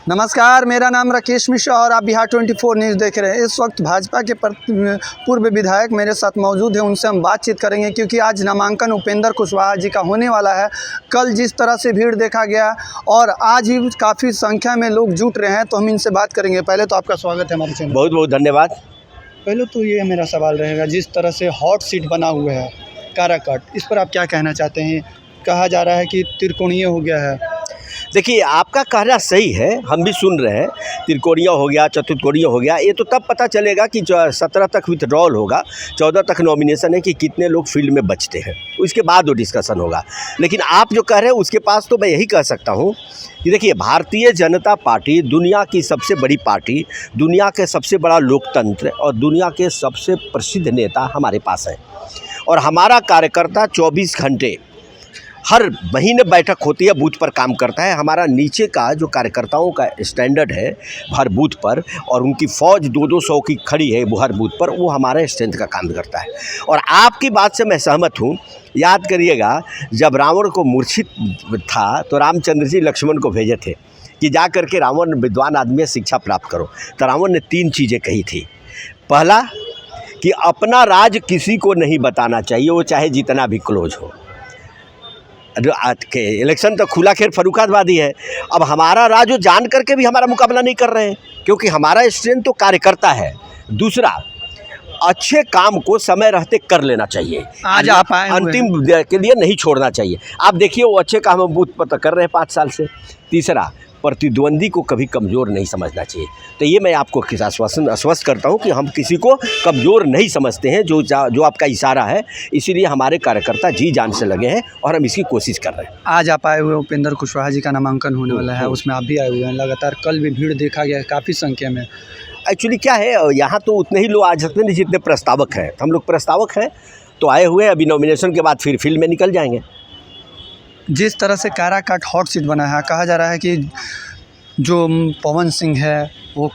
नमस्कार, मेरा नाम राकेश मिश्रा और आप बिहार 24 न्यूज़ देख रहे हैं। इस वक्त भाजपा के पूर्व विधायक मेरे साथ मौजूद हैं, उनसे हम बातचीत करेंगे क्योंकि आज नामांकन उपेंद्र कुशवाहा जी का होने वाला है। कल जिस तरह से भीड़ देखा गया और आज ही काफ़ी संख्या में लोग जुट रहे हैं, तो हम इनसे बात करेंगे। पहले तो आपका स्वागत है हमारे चैनल। बहुत बहुत धन्यवाद। पहले तो ये मेरा सवाल रहेगा, जिस तरह से हॉट सीट बना हुआ है काराकाट, इस पर आप क्या कहना चाहते हैं? कहा जा रहा है कि त्रिकोणीय हो गया है। देखिए, आपका कहना सही है, हम भी सुन रहे हैं। त्रिकोणीय हो गया, चतुर्कोणीय हो गया, ये तो तब पता चलेगा कि 17 तक विथड्रॉल होगा, 14 तक नॉमिनेशन है कि कितने लोग फील्ड में बचते हैं, उसके बाद वो डिस्कशन होगा। लेकिन आप जो कह रहे हैं उसके पास तो मैं यही कह सकता हूँ कि देखिए, भारतीय जनता पार्टी दुनिया की सबसे बड़ी पार्टी, दुनिया के सबसे बड़ा लोकतंत्र और दुनिया के सबसे प्रसिद्ध नेता हमारे पास है। और हमारा कार्यकर्ता 24 घंटे हर महीने बैठक होती है, बूथ पर काम करता है। हमारा नीचे का जो कार्यकर्ताओं का स्टैंडर्ड है हर बूथ पर, और उनकी फ़ौज 200-200 की खड़ी है वो हर बूथ पर, वो हमारे स्ट्रेंथ का काम करता है। और आपकी बात से मैं सहमत हूँ। याद करिएगा, जब रावण को मूर्छित था तो रामचंद्र जी लक्ष्मण को भेजे थे कि जा करके रावण विद्वान आदमी शिक्षा प्राप्त करो। तो रावण ने 3 चीज़ें कही थी। पहला कि अपना राज किसी को नहीं बताना चाहिए, वो चाहे जितना भी क्लोज हो। आज के इलेक्शन तो खुला खेल फर्रुखाबादी है। अब हमारा राज जान करके भी हमारा मुकाबला नहीं कर रहे हैं, क्योंकि हमारा स्ट्रेंथ तो कार्यकर्ता है। दूसरा, अच्छे काम को समय रहते कर लेना चाहिए, आज आप आए अंतिम के लिए नहीं छोड़ना चाहिए। आप देखिए, वो अच्छे काम हम बूथ पर कर रहे हैं 5 साल से। तीसरा, प्रतिद्वंदी को कभी कमज़ोर नहीं समझना चाहिए। तो ये मैं आपको आश्वस्त करता हूँ कि हम किसी को कमज़ोर नहीं समझते हैं, जो आपका इशारा है। इसीलिए हमारे कार्यकर्ता जी जान से लगे हैं और हम इसकी कोशिश कर रहे हैं। आज आप आए हुए उपेंद्र कुशवाहा जी का नामांकन होने वाला है, उसमें आप भी आए हुए हैं। लगातार कल भी भीड़ देखा गया है काफ़ी संख्या में। एक्चुअली क्या है, यहाँ तो उतने ही लोग आ सकते हैं जितने प्रस्तावक हैं। हम लोग प्रस्तावक हैं तो आए हुए हैं। अभी नॉमिनेशन के बाद फिर फील्ड में निकल जाएंगे। जिस तरह से काराकाट हॉट सीट बना है, कहा जा रहा है कि जो पवन सिंह है वो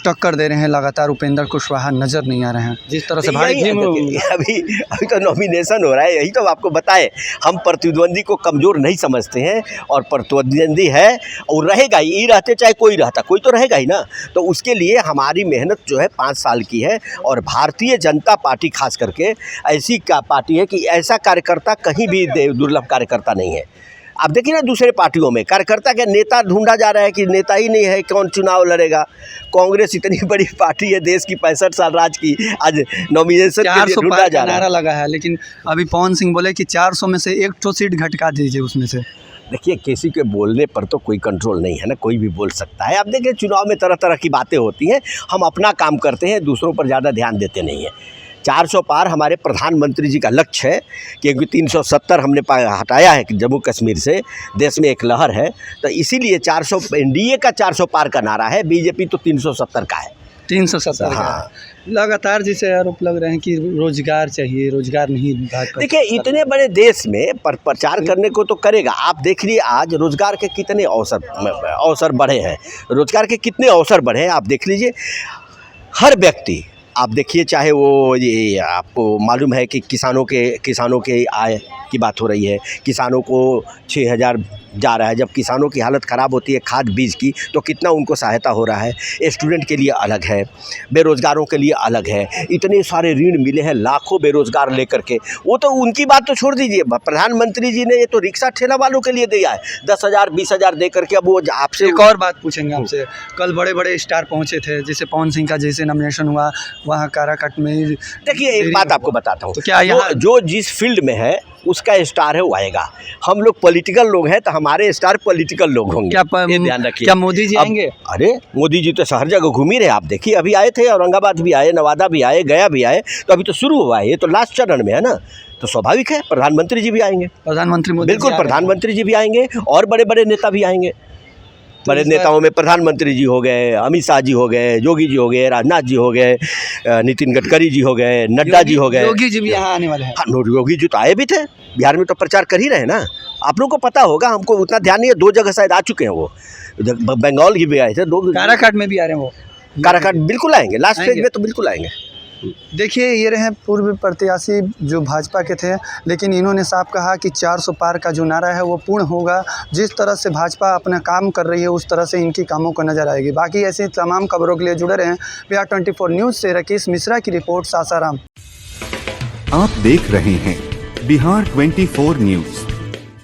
टक्कर दे रहे हैं, लगातार उपेंद्र कुशवाहा नज़र नहीं आ रहे हैं। जिस तरह से भाई अभी तो नॉमिनेशन हो रहा है, यही तो आपको बताए। हम प्रतिद्वंदी को कमज़ोर नहीं समझते हैं, और प्रतिद्वंदी है और रहेगा ही, रहते चाहे कोई रहता, कोई तो रहेगा ही ना। तो उसके लिए हमारी मेहनत जो है 5 साल की है। और भारतीय जनता पार्टी खास करके ऐसी पार्टी है कि ऐसा कार्यकर्ता कहीं भी दुर्लभ कार्यकर्ता नहीं है। आप देखिए ना, दूसरे पार्टियों में कार्यकर्ता के नेता ढूंढा जा रहा है कि नेता ही नहीं है, कौन चुनाव लड़ेगा। कांग्रेस इतनी बड़ी पार्टी है देश की, 65 साल राज की, आज नॉमिनेशन के लिए ढूंढा जा रहा है। नारा लगा है, लेकिन अभी पवन सिंह बोले कि 400 में से 1 सीट घटका दीजिए उसमें से। देखिए, किसी के बोलने पर तो कोई कंट्रोल नहीं है ना, कोई भी बोल सकता है। आप देखिए, चुनाव में तरह तरह की बातें होती हैं। हम अपना काम करते हैं, दूसरों पर ज़्यादा ध्यान देते नहीं हैं। 400 पार हमारे प्रधानमंत्री जी का लक्ष्य है, क्योंकि 370 हमने हटाया है जम्मू कश्मीर से। देश में एक लहर है, तो इसीलिए 400 एनडीए का 400 पार का नारा है। बीजेपी तो 370 का है। 370। हाँ। लगातार जिसे आरोप लग रहे हैं कि रोजगार चाहिए, रोजगार नहीं। देखिए, इतने बड़े देश में प्रचार करने को तो करेगा। आप देख लीजिए, आज रोजगार के कितने अवसर बढ़े हैं, रोजगार के कितने अवसर बढ़े हैं। आप देख लीजिए, हर व्यक्ति, आप देखिए, चाहे वो, ये आपको मालूम है कि किसानों के आय की बात हो रही है। किसानों को 6000 जा रहा है। जब किसानों की हालत ख़राब होती है खाद बीज की, तो कितना उनको सहायता हो रहा है। स्टूडेंट के लिए अलग है, बेरोज़गारों के लिए अलग है। इतने सारे ऋण मिले हैं लाखों बेरोज़गार लेकर के। वो तो उनकी बात तो छोड़ दीजिए, प्रधानमंत्री जी ने ये तो रिक्शा ठेला वालों के लिए दिया है, 10,000 20,000 दे करके। अब वो आपसे एक और बात पूछेंगे आपसे। कल बड़े बड़े स्टार पहुंचे थे, जैसे पवन सिंह का जैसे नॉमिनेशन हुआ वहाँ काराकाट में। देखिए, एक बात आपको बताता हूँ, तो क्या जो जिस फील्ड में है उसका स्टार है वो आएगा। हम लोग पॉलिटिकल लोग हैं, तो हमारे स्टार पॉलिटिकल लोग होंगे। क्या ध्यान रखिए। क्या मोदी जी आएंगे? अरे, मोदी जी तो हर जगह घूम ही रहे। आप देखिए, अभी आए थे, औरंगाबाद भी आए, नवादा भी आए, गया भी आए। तो अभी तो शुरू हुआ है, ये तो लास्ट चरण में है ना, तो स्वाभाविक है प्रधानमंत्री जी भी आएंगे। प्रधानमंत्री मोदी बिल्कुल, प्रधानमंत्री जी भी आएंगे और बड़े बड़े नेता भी आएंगे। बड़े नेताओं में प्रधानमंत्री जी हो गए, अमित शाह जी हो गए, योगी जी हो गए, राजनाथ जी हो गए, नितिन गडकरी जी हो गए, नड्डा जी हो गए। योगी जी भी यहाँ आने वाले हैं। हाँ, योगी जी तो आए भी थे, बिहार में तो प्रचार कर ही रहे हैं ना। आप लोगों को पता होगा, हमको उतना ध्यान नहीं है। 2 जगह शायद आ चुके हैं वो। बंगाल की भी आए थे, 2 काराकाट में भी आ रहे हैं वो। काराकाट बिल्कुल आएंगे, लास्ट फेज में तो बिल्कुल आएंगे। देखिए, ये रहे पूर्व प्रत्याशी जो भाजपा के थे, लेकिन इन्होंने साफ कहा कि 400 पार का जो नारा है वो पूर्ण होगा। जिस तरह से भाजपा अपना काम कर रही है उस तरह से इनकी कामों को नज़र आएगी। बाकी ऐसी तमाम खबरों के लिए जुड़े रहें बिहार 24 न्यूज़ से। राकेश मिश्रा की रिपोर्ट, सासाराम। आप देख रहे हैं बिहार 24 न्यूज़।